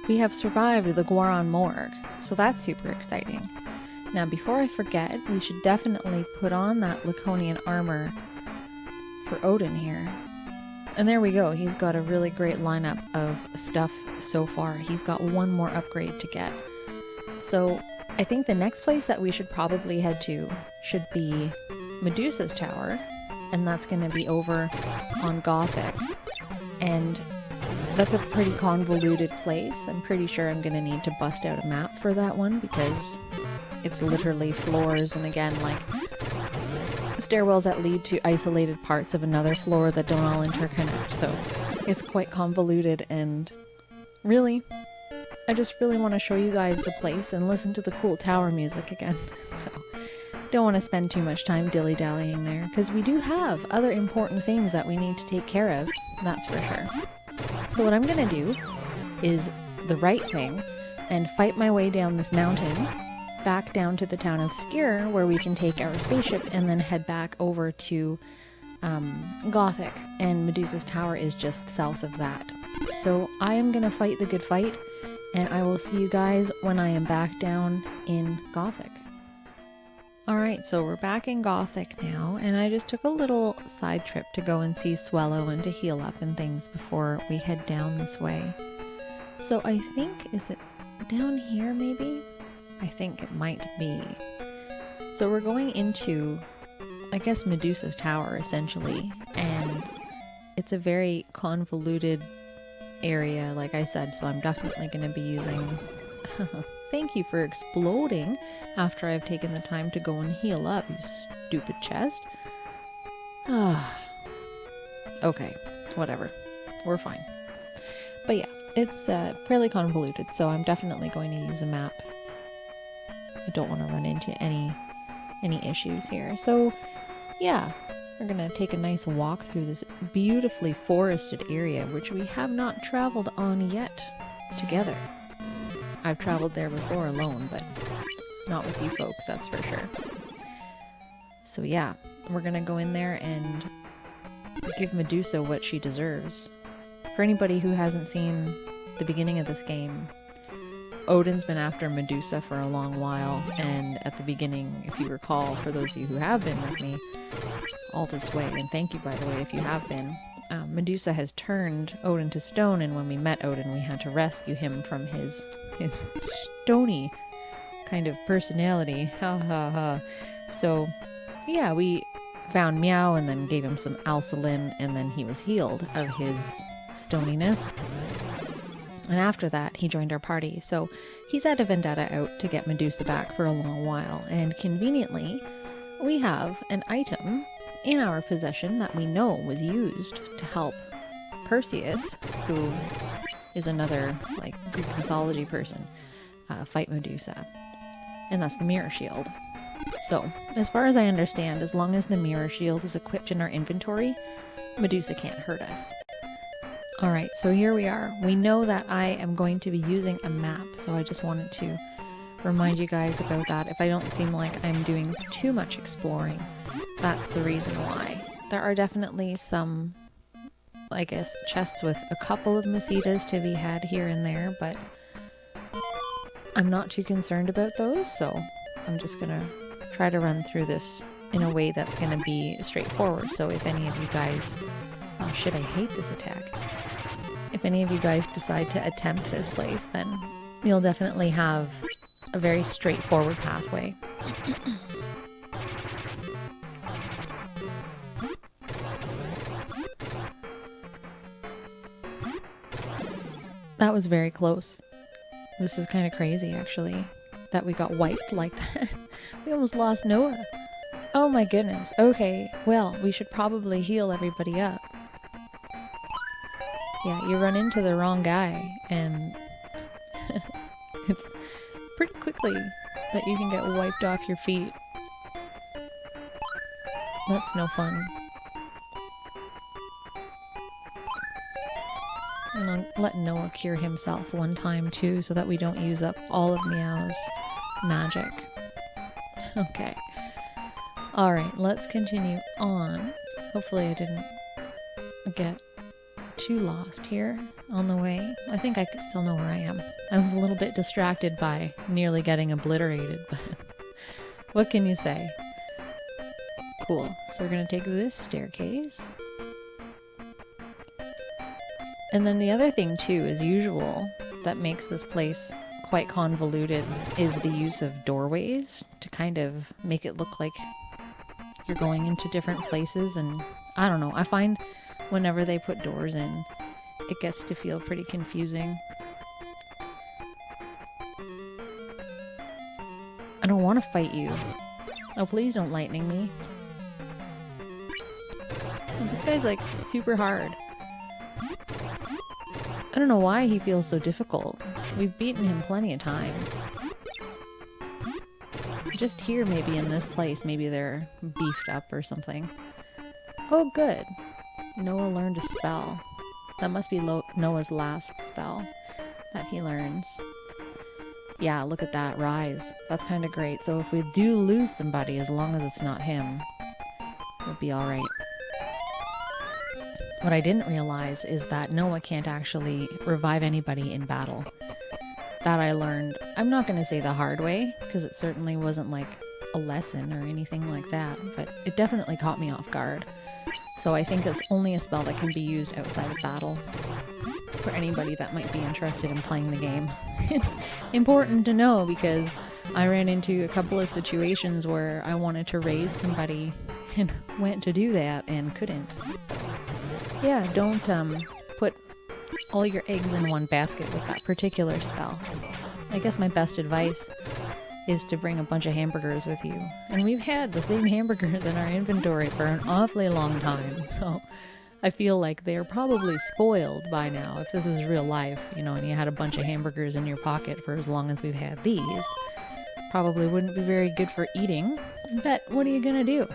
we have survived the Goron Morgue, so that's super exciting. Now, before I forget, we should definitely put on that Laconian armor for Odin here. And there we go, he's got a really great lineup of stuff so far. He's got one more upgrade to get. So I think the next place that we should probably head to should be Medusa's tower, and that's going to be over on Gothic. And that's a pretty convoluted place. I'm pretty sure I'm going to need to bust out a map for that one because it's literally floors and again, like, stairwells that lead to isolated parts of another floor that don't all interconnect. So it's quite convoluted, and really, I just really want to show you guys the place and listen to the cool tower music again. So don't want to spend too much time dilly-dallying there, because we do have other important things that we need to take care of, that's for sure. So what I'm going to do is the right thing and fight my way down this mountain, back down to the town of Skir, where we can take our spaceship and then head back over to Gothic, and Medusa's tower is just south of that. So I am going to fight the good fight, and I will see you guys when I am back down in Gothic. Alright, so we're back in Gothic now, and I just took a little side trip to go and see Swellow and to heal up and things before we head down this way. So I think, is it down here maybe? I think it might be. So we're going into, I guess, Medusa's tower essentially, and it's a very convoluted area, like I said, so I'm definitely going to be using... Thank you for exploding after I've taken the time to go and heal up, you stupid chest. Okay, whatever. We're fine. But yeah, it's fairly convoluted, so I'm definitely going to use a map. I don't want to run into any issues here. So yeah, we're going to take a nice walk through this beautifully forested area, which we have not traveled on yet together. I've traveled there before alone, but not with you folks, that's for sure. So yeah, we're gonna go in there and give Medusa what she deserves. For anybody who hasn't seen the beginning of this game, Odin's been after Medusa for a long while, and at the beginning, if you recall, for those of you who have been with me all this way, and thank you by the way if you have been, Medusa has turned Odin to stone, and when we met Odin we had to rescue him from his stony kind of personality. Ha ha ha. So yeah, we found Meow and then gave him some Alsalin, and then he was healed of his stoniness. And after that, he joined our party. So he's had a vendetta out to get Medusa back for a long while, and conveniently, we have an item in our possession that we know was used to help Perseus, who is another, like, Greek mythology person, fight Medusa. And that's the mirror shield. So, as far as I understand, as long as the mirror shield is equipped in our inventory, Medusa can't hurt us. Alright, so here we are. We know that I am going to be using a map, so I just wanted to remind you guys about that. If I don't seem like I'm doing too much exploring, that's the reason why. There are definitely some, I guess, chests with a couple of Masitas to be had here and there, but I'm not too concerned about those, so I'm just gonna try to run through this in a way that's gonna be straightforward. So if any of you guys... Oh shit, I hate this attack. If any of you guys decide to attempt this place, then you'll definitely have a very straightforward pathway. That was very close. This is kind of crazy, actually, that we got wiped like that. We almost lost Noah. Oh my goodness. Okay, well, we should probably heal everybody up. Yeah, you run into the wrong guy, and it's pretty quickly that you can get wiped off your feet. That's no fun. And I'll let Noah cure himself one time too, so that we don't use up all of Meow's magic. Okay. Alright, let's continue on. Hopefully I didn't get too lost here on the way. I think I still know where I am. I was a little bit distracted by nearly getting obliterated, but what can you say? Cool. So we're going to take this staircase. And then the other thing too, as usual, that makes this place quite convoluted is the use of doorways to kind of make it look like you're going into different places. And I don't know, I find whenever they put doors in, it gets to feel pretty confusing. I don't want to fight you. Oh, please don't lightning me. This guy's like super hard. I don't know why he feels so difficult. We've beaten him plenty of times. Just here, maybe in this place, maybe they're beefed up or something. Oh, good. Noah learned a spell. That must be Noah's last spell that he learns. Yeah, look at that, rise. That's kind of great. So if we do lose somebody, as long as it's not him, we'll be alright. What I didn't realize is that Noah can't actually revive anybody in battle. That I learned, I'm not going to say the hard way, because it certainly wasn't like a lesson or anything like that, but it definitely caught me off guard. So I think it's only a spell that can be used outside of battle for anybody that might be interested in playing the game. It's important to know because I ran into a couple of situations where I wanted to raise somebody and went to do that and couldn't. So, yeah, don't put all your eggs in one basket with that particular spell. I guess my best advice is to bring a bunch of hamburgers with you. And we've had the same hamburgers in our inventory for an awfully long time, so I feel like they're probably spoiled by now. If this was real life, you know, and you had a bunch of hamburgers in your pocket for as long as we've had these, probably wouldn't be very good for eating. But what are you gonna do?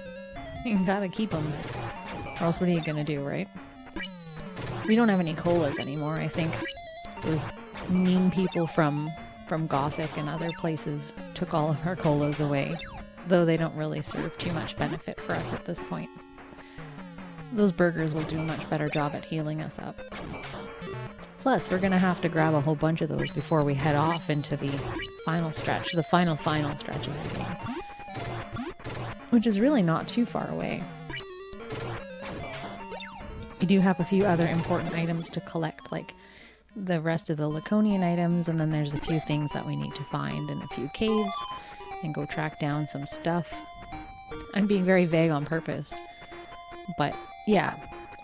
You gotta keep them. Or else what are you gonna do, right? We don't have any colas anymore. I think those mean people from Gothic and other places took all of our colas away, though they don't really serve too much benefit for us at this point. Those burgers will do a much better job at healing us up. Plus, we're gonna have to grab a whole bunch of those before we head off into the final stretch, the final stretch of the game, which is really not too far away. We do have a few other important items to collect, like the rest of the Laconian items, and then there's a few things that we need to find in a few caves and go track down some stuff. I'm being very vague on purpose, but yeah,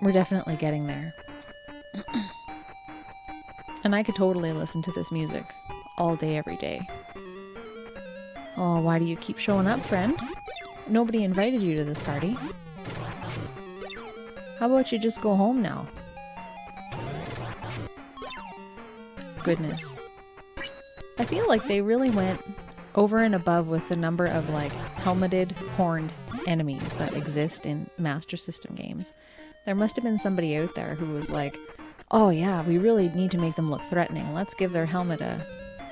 we're definitely getting there. And I could totally listen to this music all day, every day. Oh, why do you keep showing up, friend? Nobody invited you to this party. How about you just go home now? Goodness. I feel like they really went over and above with the number of like helmeted, horned enemies that exist in Master System games. There must have been somebody out there who was like, oh yeah, we really need to make them look threatening. Let's give their helmet a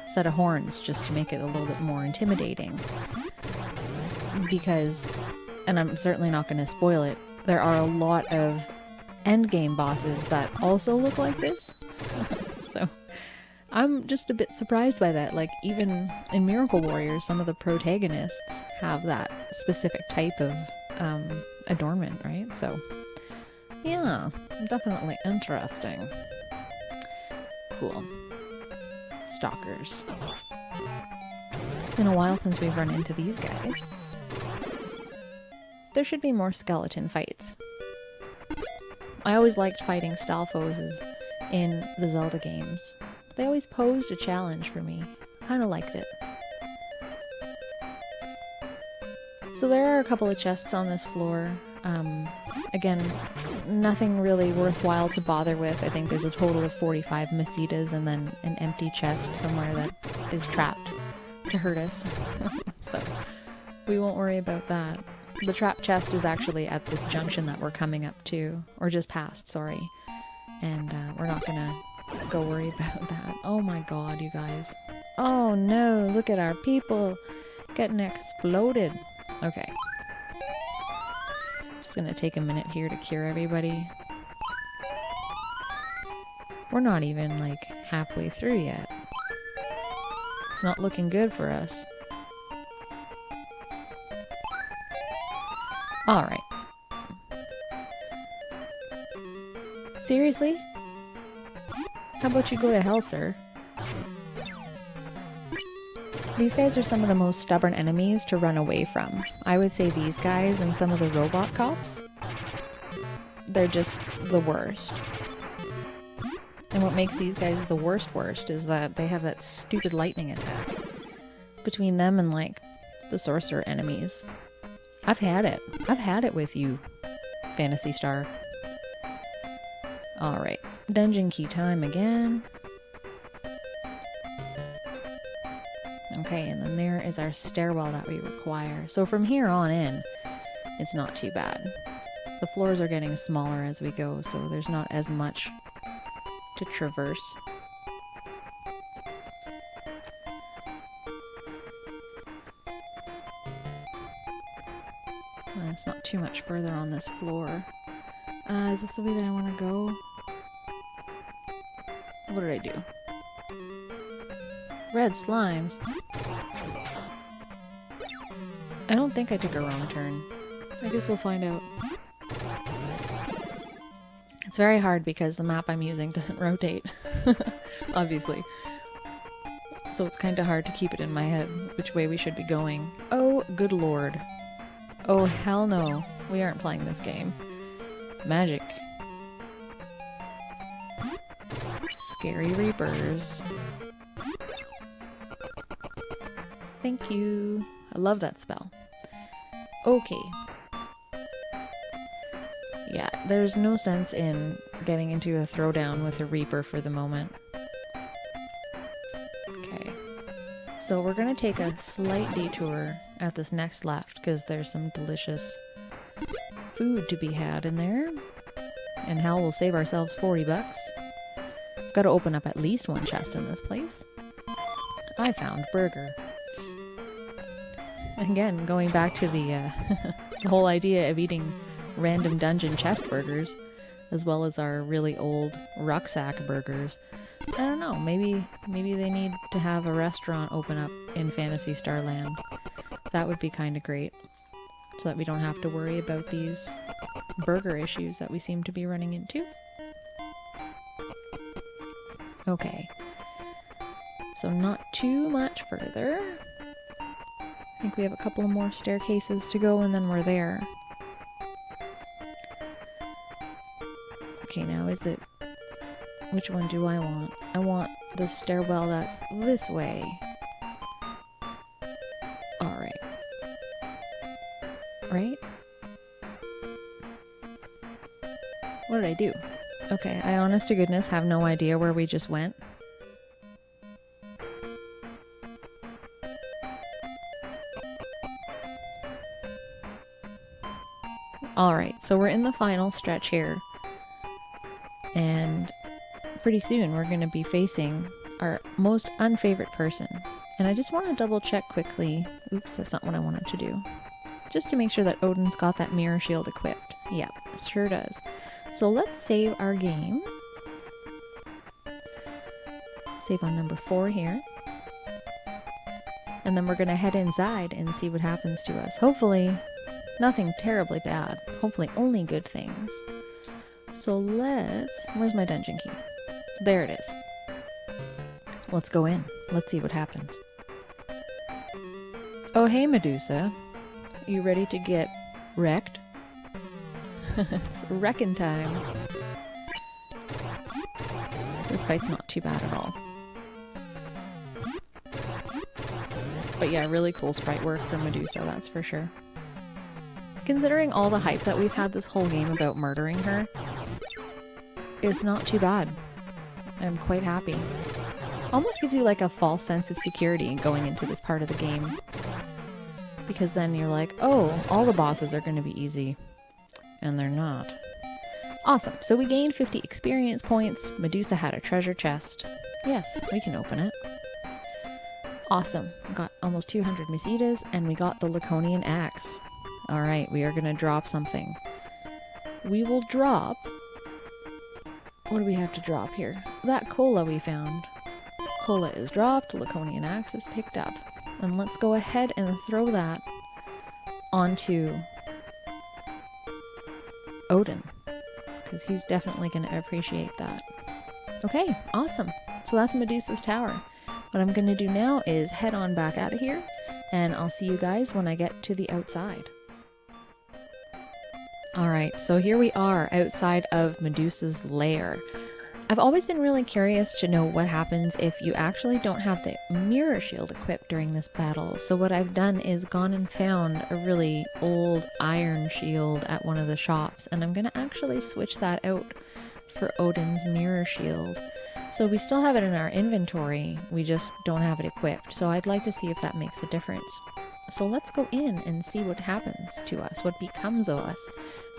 set of horns just to make it a little bit more intimidating. Because, and I'm certainly not going to spoil it, there are a lot of endgame bosses that also look like this. So I'm just a bit surprised by that. Like, even in Miracle Warriors, some of the protagonists have that specific type of adornment, right? So, yeah, definitely interesting. Cool. Stalkers. It's been a while since we've run into these guys. There should be more skeleton fights. I always liked fighting Stalfoses in the Zelda games. They always posed a challenge for me. Kinda liked it. So there are a couple of chests on this floor. Again, nothing really worthwhile to bother with. I think there's a total of 45 Masitas and then an empty chest somewhere that is trapped to hurt us. So we won't worry about that. The trap chest is actually at this junction that we're coming up to, or just past, sorry. And we're not gonna go worry about that. Oh my god, you guys. Oh no, look at our people getting exploded. Okay. Just gonna take a minute here to cure everybody. We're not even like halfway through yet. It's not looking good for us. Alright. Seriously? How about you go to hell, sir? These guys are some of the most stubborn enemies to run away from. I would say these guys and some of the robot cops. They're just the worst. And what makes these guys the worst is that they have that stupid lightning attack. Between them and, like, the sorcerer enemies. I've had it. I've had it with you, Phantasy Star. Alright. Dungeon key time again. Okay, and then there is our stairwell that we require. So from here on in, it's not too bad. The floors are getting smaller as we go, so there's not as much to traverse. It's not too much further on this floor. Is this the way that I want to go? What did I do? Red slimes. I don't think I took a wrong turn. I guess we'll find out. It's very hard because the map I'm using doesn't rotate. Obviously. So it's kind of hard to keep it in my head which way we should be going. Oh, good lord. Oh, hell no. We aren't playing this game. Magic. Scary Reapers. Thank you. I love that spell. Okay. Yeah, there's no sense in getting into a throwdown with a Reaper for the moment. Okay. So we're gonna take a slight detour at this next left because there's some delicious food to be had in there. And hell, we'll save ourselves 40 bucks. Gotta open up at least one chest in this place. I found burger. Again, going back to the, the whole idea of eating random dungeon chest burgers, as well as our really old rucksack burgers. I don't know, maybe they need to have a restaurant open up in Phantasy Star Land. That would be kind of great, so that we don't have to worry about these burger issues that we seem to be running into. Okay, so not too much further. I think we have a couple of more staircases to go and then we're there. Okay, now is it... Which one do I want? I want the stairwell that's this way. Alright. Right? What did I do? Okay, I honest to goodness have no idea where we just went. Alright, so we're in the final stretch here. And pretty soon we're going to be facing our most unfavorite person. And I just want to double check quickly. Oops, that's not what I wanted to do. Just to make sure that Odin's got that mirror shield equipped. Yeah, it sure does. So let's save our game. Save on number 4 here. And then we're going to head inside and see what happens to us. Hopefully, nothing terribly bad. Hopefully only good things. So let's... Where's my dungeon key? There it is. Let's go in. Let's see what happens. Oh, hey, Medusa. You ready to get wrecked? It's wrecking time. This fight's not too bad at all. But yeah, really cool sprite work for Medusa, that's for sure. Considering all the hype that we've had this whole game about murdering her, it's not too bad. I'm quite happy. Almost gives you like a false sense of security going into this part of the game. Because then you're like, oh, all the bosses are going to be easy. And they're not. Awesome, so we gained 50 experience points. Medusa had a treasure chest. Yes, we can open it. Awesome, we got almost 200 Misitas, and we got the Laconian Axe. Alright, we are going to drop something. We will drop What do we have to drop here? That cola we found. Cola is dropped, Laconian Axe is picked up. And let's go ahead and throw that onto Odin, because he's definitely going to appreciate that. Okay, awesome. So that's Medusa's tower. What I'm going to do now is head on back out of here, and I'll see you guys when I get to the outside. Alright, so here we are outside of Medusa's lair. I've always been really curious to know what happens if you actually don't have the mirror shield equipped during this battle. So what I've done is gone and found a really old iron shield at one of the shops, and I'm going to actually switch that out for Odin's mirror shield. So we still have it in our inventory, we just don't have it equipped. So I'd like to see if that makes a difference. So let's go in and see what happens to us, what becomes of us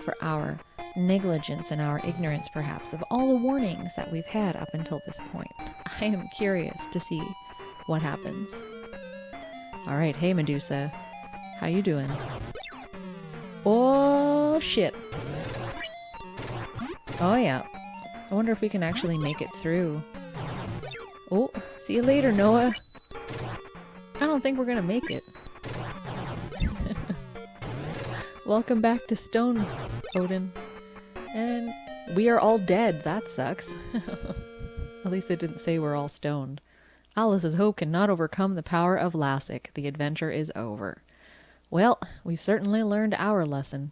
for our negligence and our ignorance, perhaps, of all the warnings that we've had up until this point. I am curious to see what happens. Alright, hey Medusa. How you doing? Oh, shit. Oh, yeah. I wonder if we can actually make it through. Oh, see you later, Noah. I don't think we're gonna make it. Welcome back to Stone, Odin. And we are all dead. That sucks. At least it didn't say we're all stoned. Alice's hope cannot overcome the power of Lassic. The adventure is over. Well, we've certainly learned our lesson.